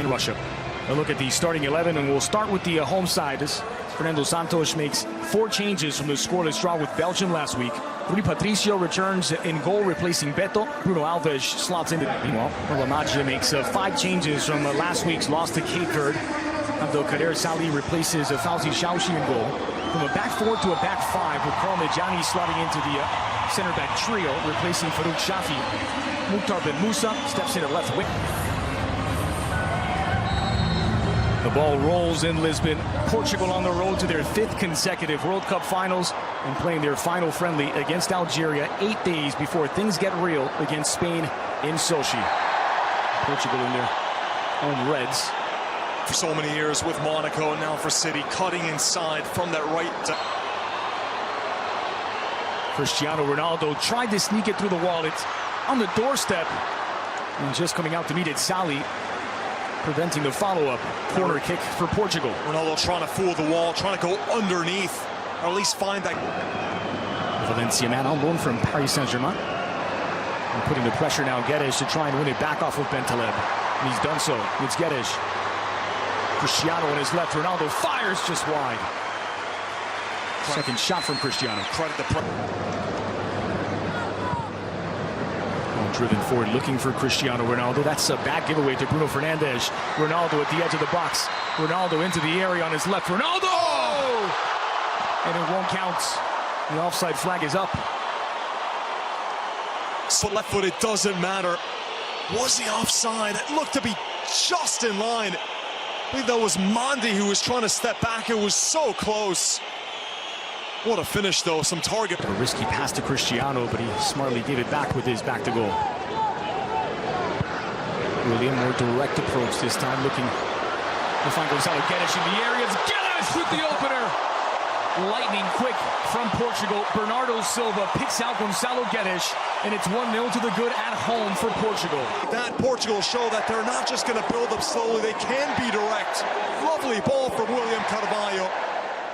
in Russia. A look at the starting 11, and we'll start with the home side. As Fernando Santos makes 4 changes from the scoreless draw with Belgium last week. Rui Patricio returns in goal, replacing Beto. Bruno Alves slots into. Meanwhile, Lamagia makes 5 changes from last week's loss to Cape Verde. Abdelkader Salih replaces Fauzi Chauchi in goal. From a back 4 to a back 5, with Karl Medjani slotting into the center back trio, replacing Farouk Shafi. Mukhtar Ben Musa steps in at left wing. The ball rolls in Lisbon. Portugal on the road to their 5th consecutive World Cup finals and playing their final friendly against Algeria 8 days before things get real against Spain in Sochi. Portugal in their own reds. For so many years with Monaco, and now for City, cutting inside from that right. Cristiano Ronaldo tried to sneak it through the wall. It's on the doorstep. And just coming out to meet it, Salih preventing the follow-up. Corner kick for Portugal. Ronaldo trying to fool the wall, trying to go underneath, or at least find that. Valencia man on loan from Paris Saint-Germain. And putting the pressure now, Guedes to try and win it back off of Bentaleb. And he's done so. It's Guedes. Cristiano on his left. Ronaldo fires just wide. Second shot from Cristiano. Credit the driven forward, looking for Cristiano Ronaldo. That's a bad giveaway to Bruno Fernandes. Ronaldo at the edge of the box. Ronaldo into the area on his left. Ronaldo! And it won't count. The offside flag is up. So left foot, it doesn't matter. Was he offside? It looked to be just in line. I believe that was Mandi who was trying to step back. It was so close. What a finish, though. Some target. A risky pass to Cristiano, but he smartly gave it back with his back to goal. Really a more direct approach this time, looking to find Gonzalo Guedes in the area. It's Guedes with the opener. Lightning quick from Portugal. Bernardo Silva picks out Gonzalo Guedes, and it's 1-0 to the good at home for Portugal. That Portugal show that they're not just going to build up slowly, they can be direct. Lovely ball from William Carvalho.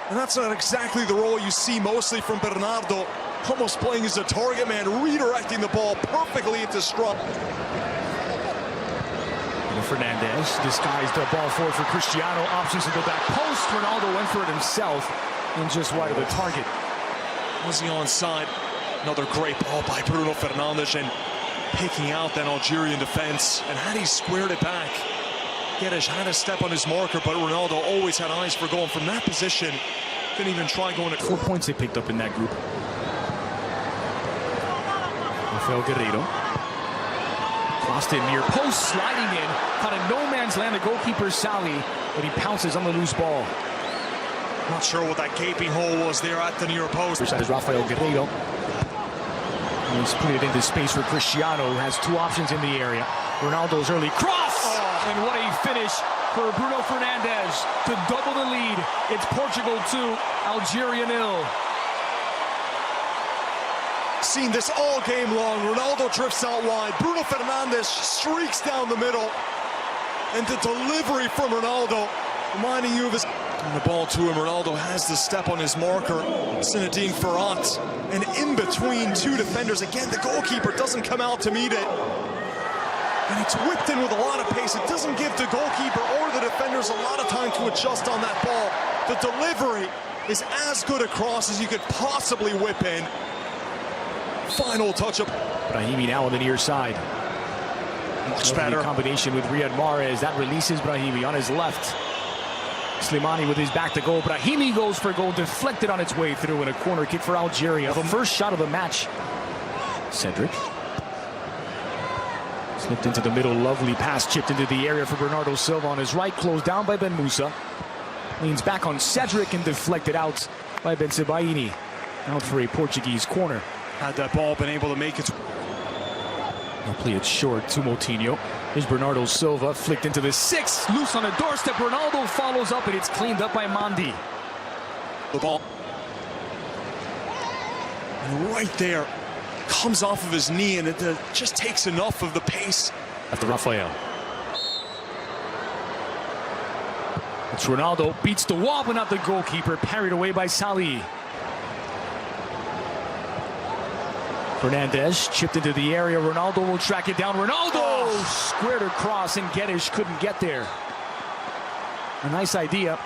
And that's not exactly the role you see mostly from Bernardo, almost playing as a target man, redirecting the ball perfectly into Strupp. Fernandes disguised the ball forward for Cristiano. Options to the back post. Ronaldo went for it himself and just wide of the target. Was he onside? Another great ball by Bruno Fernandes and picking out that Algerian defense. And had he squared it back, Guedes had a step on his marker, but Ronaldo always had eyes for going from that position. Couldn't even try going. 4 points they picked up in that group. Rafael Guerreiro. Crossed in near post, sliding in. Caught a no-man's land, the goalkeeper Salih, but he pounces on the loose ball. Not sure what that gaping hole was there at the near post. First side is Rafael Guerreiro. He's put it into space for Cristiano, who has 2 options in the area. Ronaldo's early cross! And what a finish for Bruno Fernandes to double the lead. It's Portugal 2, Algeria 0. Seen this all game long. Ronaldo drifts out wide. Bruno Fernandes streaks down the middle. And the delivery from Ronaldo, reminding you of his... And the ball to him. Ronaldo has the step on his marker. Zinedine Ferrat. And in between 2 defenders. Again, the goalkeeper doesn't come out to meet it. And it's whipped in with a lot of pace. It doesn't give the goalkeeper or the defenders a lot of time to adjust on that ball. The delivery is as good a cross as you could possibly whip in. Final touch-up. Brahimi now on the near side. Much better. Combination with Riyad Mahrez. That releases Brahimi on his left. Slimani with his back to goal. Brahimi goes for goal, deflected on its way through, and a corner kick for Algeria. The first shot of the match. Cedric. Slipped into the middle, lovely pass, chipped into the area for Bernardo Silva on his right, closed down by Ben Musa. Leans back on Cedric and deflected out by Ben Sebaini. Out for a Portuguese corner. Had that ball been able to make it. They'll play it short to Moutinho. Here's Bernardo Silva, flicked into the 6, loose on the doorstep. Ronaldo follows up, and it's cleaned up by Mandi. The ball. And right there, comes off of his knee, and it just takes enough of the pace. After Rafael. It's Ronaldo, beats the wall, but not the goalkeeper. Parried away by Salih. Fernandes chipped into the area. Ronaldo will track it down. Ronaldo squared across, and Guedes couldn't get there. A nice idea.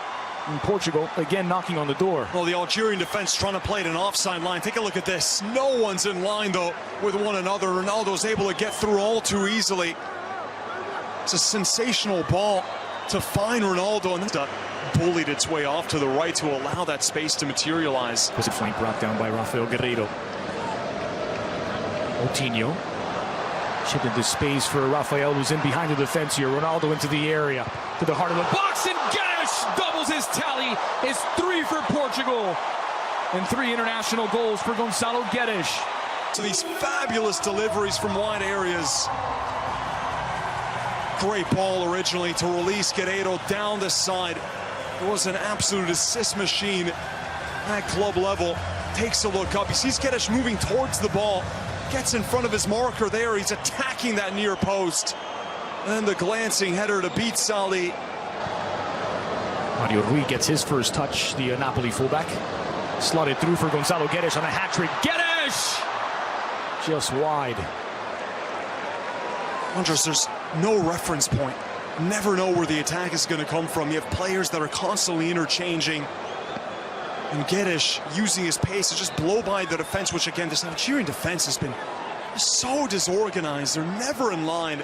And Portugal again knocking on the door. Well, the Algerian defense trying to play at an offside line. Take a look at this. No one's in line, though, with one another. Ronaldo's able to get through all too easily. It's a sensational ball to find Ronaldo, and that bullied its way off to the right to allow that space to materialize. Was a flank brought down by Rafael Guerreiro. Coutinho. Chipped into space for Rafael, who's in behind the defense here. Ronaldo into the area, to the heart of the box, and Guedes doubles his tally. It's 3 for Portugal, and 3 international goals for Gonçalo Guedes. So these fabulous deliveries from wide areas. Great ball originally to release Guerreiro down the side. It was an absolute assist machine at club level. Takes a look up. He sees Guedes moving towards the ball. Gets in front of his marker there. He's attacking that near post. And then the glancing header to beat Sali. Mario Rui gets his first touch, the Napoli fullback. Slotted through for Gonçalo Guedes on a hat-trick. Guedes! Just wide. Andres, there's no reference point. Never know where the attack is going to come from. You have players that are constantly interchanging. And Guedes using his pace to just blow by the defense, which again, this Algerian defense has been so disorganized. They're never in line.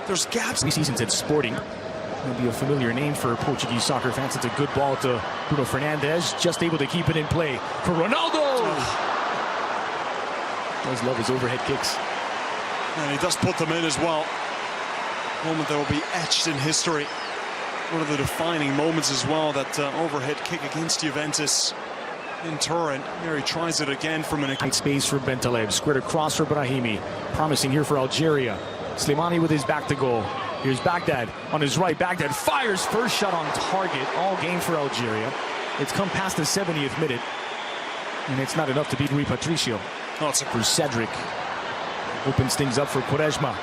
There's gaps. 3 seasons at Sporting. It'll be a familiar name for Portuguese soccer fans. It's a good ball to Bruno Fernandes, just able to keep it in play for Ronaldo. Does love his overhead kicks. And he does put them in as well. Moment that will be etched in history. One of the defining moments as well, that overhead kick against Juventus in Turin. There he tries it again from an tight space for Bentaleb. Squared across for Brahimi. Promising here for Algeria. Slimani with his back to goal. Here's Baghdad on his right. Baghdad fires first shot on target all game for Algeria. It's come past the 70th minute. And it's not enough to beat Rui Patricio. Oh, it's for Cedric. Opens things up for Quaresma.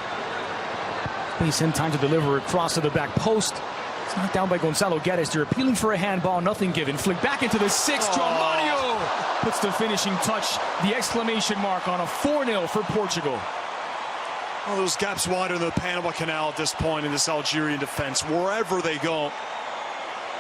Space in time to deliver across to the back post. It's knocked down by Gonçalo Guedes. They're appealing for a handball, nothing given. Flick back into the 6. João Mario puts the finishing touch, the exclamation mark on a 4-0 for Portugal. Well, those gaps wider than the Panama Canal at this point in this Algerian defense. Wherever they go,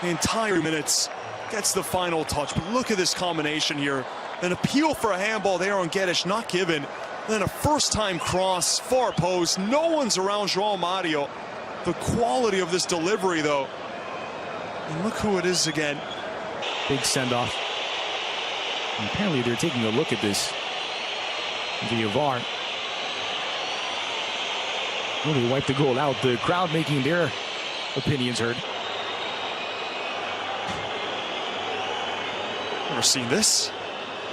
the entire minutes gets the final touch. But look at this combination here. An appeal for a handball there on Guedes, not given. Then a first-time cross, far post. No one's around João Mario. The quality of this delivery, though. And look who it is again. Big send-off. Apparently they're taking a look at this via VAR. Well, they wiped the goal out. The crowd making their opinions heard. Never seen this.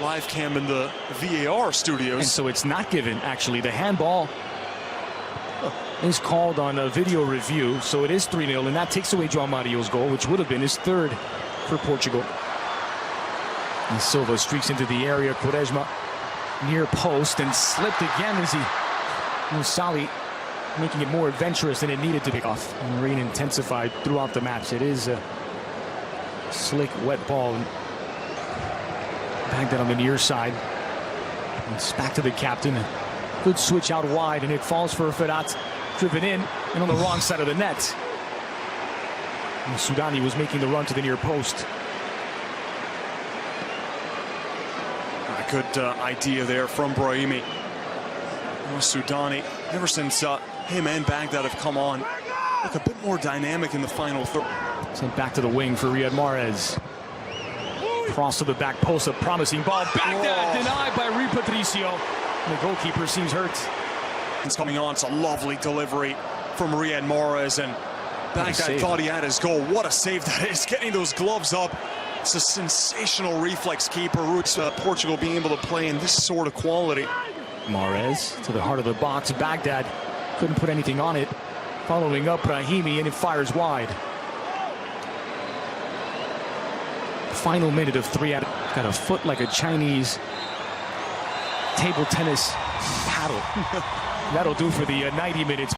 Live cam in the VAR studios. And so it's not given, actually. The handball is called on a video review, so it is 3-0, and that takes away João Mario's goal, which would have been his 3rd for Portugal. And Silva streaks into the area. Quaresma near post and slipped again as Sali making it more adventurous than it needed to pick off. And rain intensified throughout the match. It is a slick, wet ball. Back that on the near side. It's back to the captain. Good switch out wide, and it falls for Ferrat. Driven in and on the wrong side of the net. And Sudani was making the run to the near post. A good idea there from Brahimi. Sudani, ever since him and Baghdad have come on, look a bit more dynamic in the final third. Sent back to the wing for Riyad Mahrez. Cross to the back post, a promising ball. Baghdad denied by Rui Patricio. The goalkeeper seems hurt. It's coming on. It's a lovely delivery from Riyad Mahrez, and Baghdad thought he had his goal. What a save that is, getting those gloves up. It's a sensational reflex keeper. Portugal being able to play in this sort of quality. Mahrez to the heart of the box. Baghdad couldn't put anything on it. Following up Brahimi, and it fires wide. Final minute of 3 out. Got a foot like a Chinese table tennis paddle. That'll do for the 90 minutes.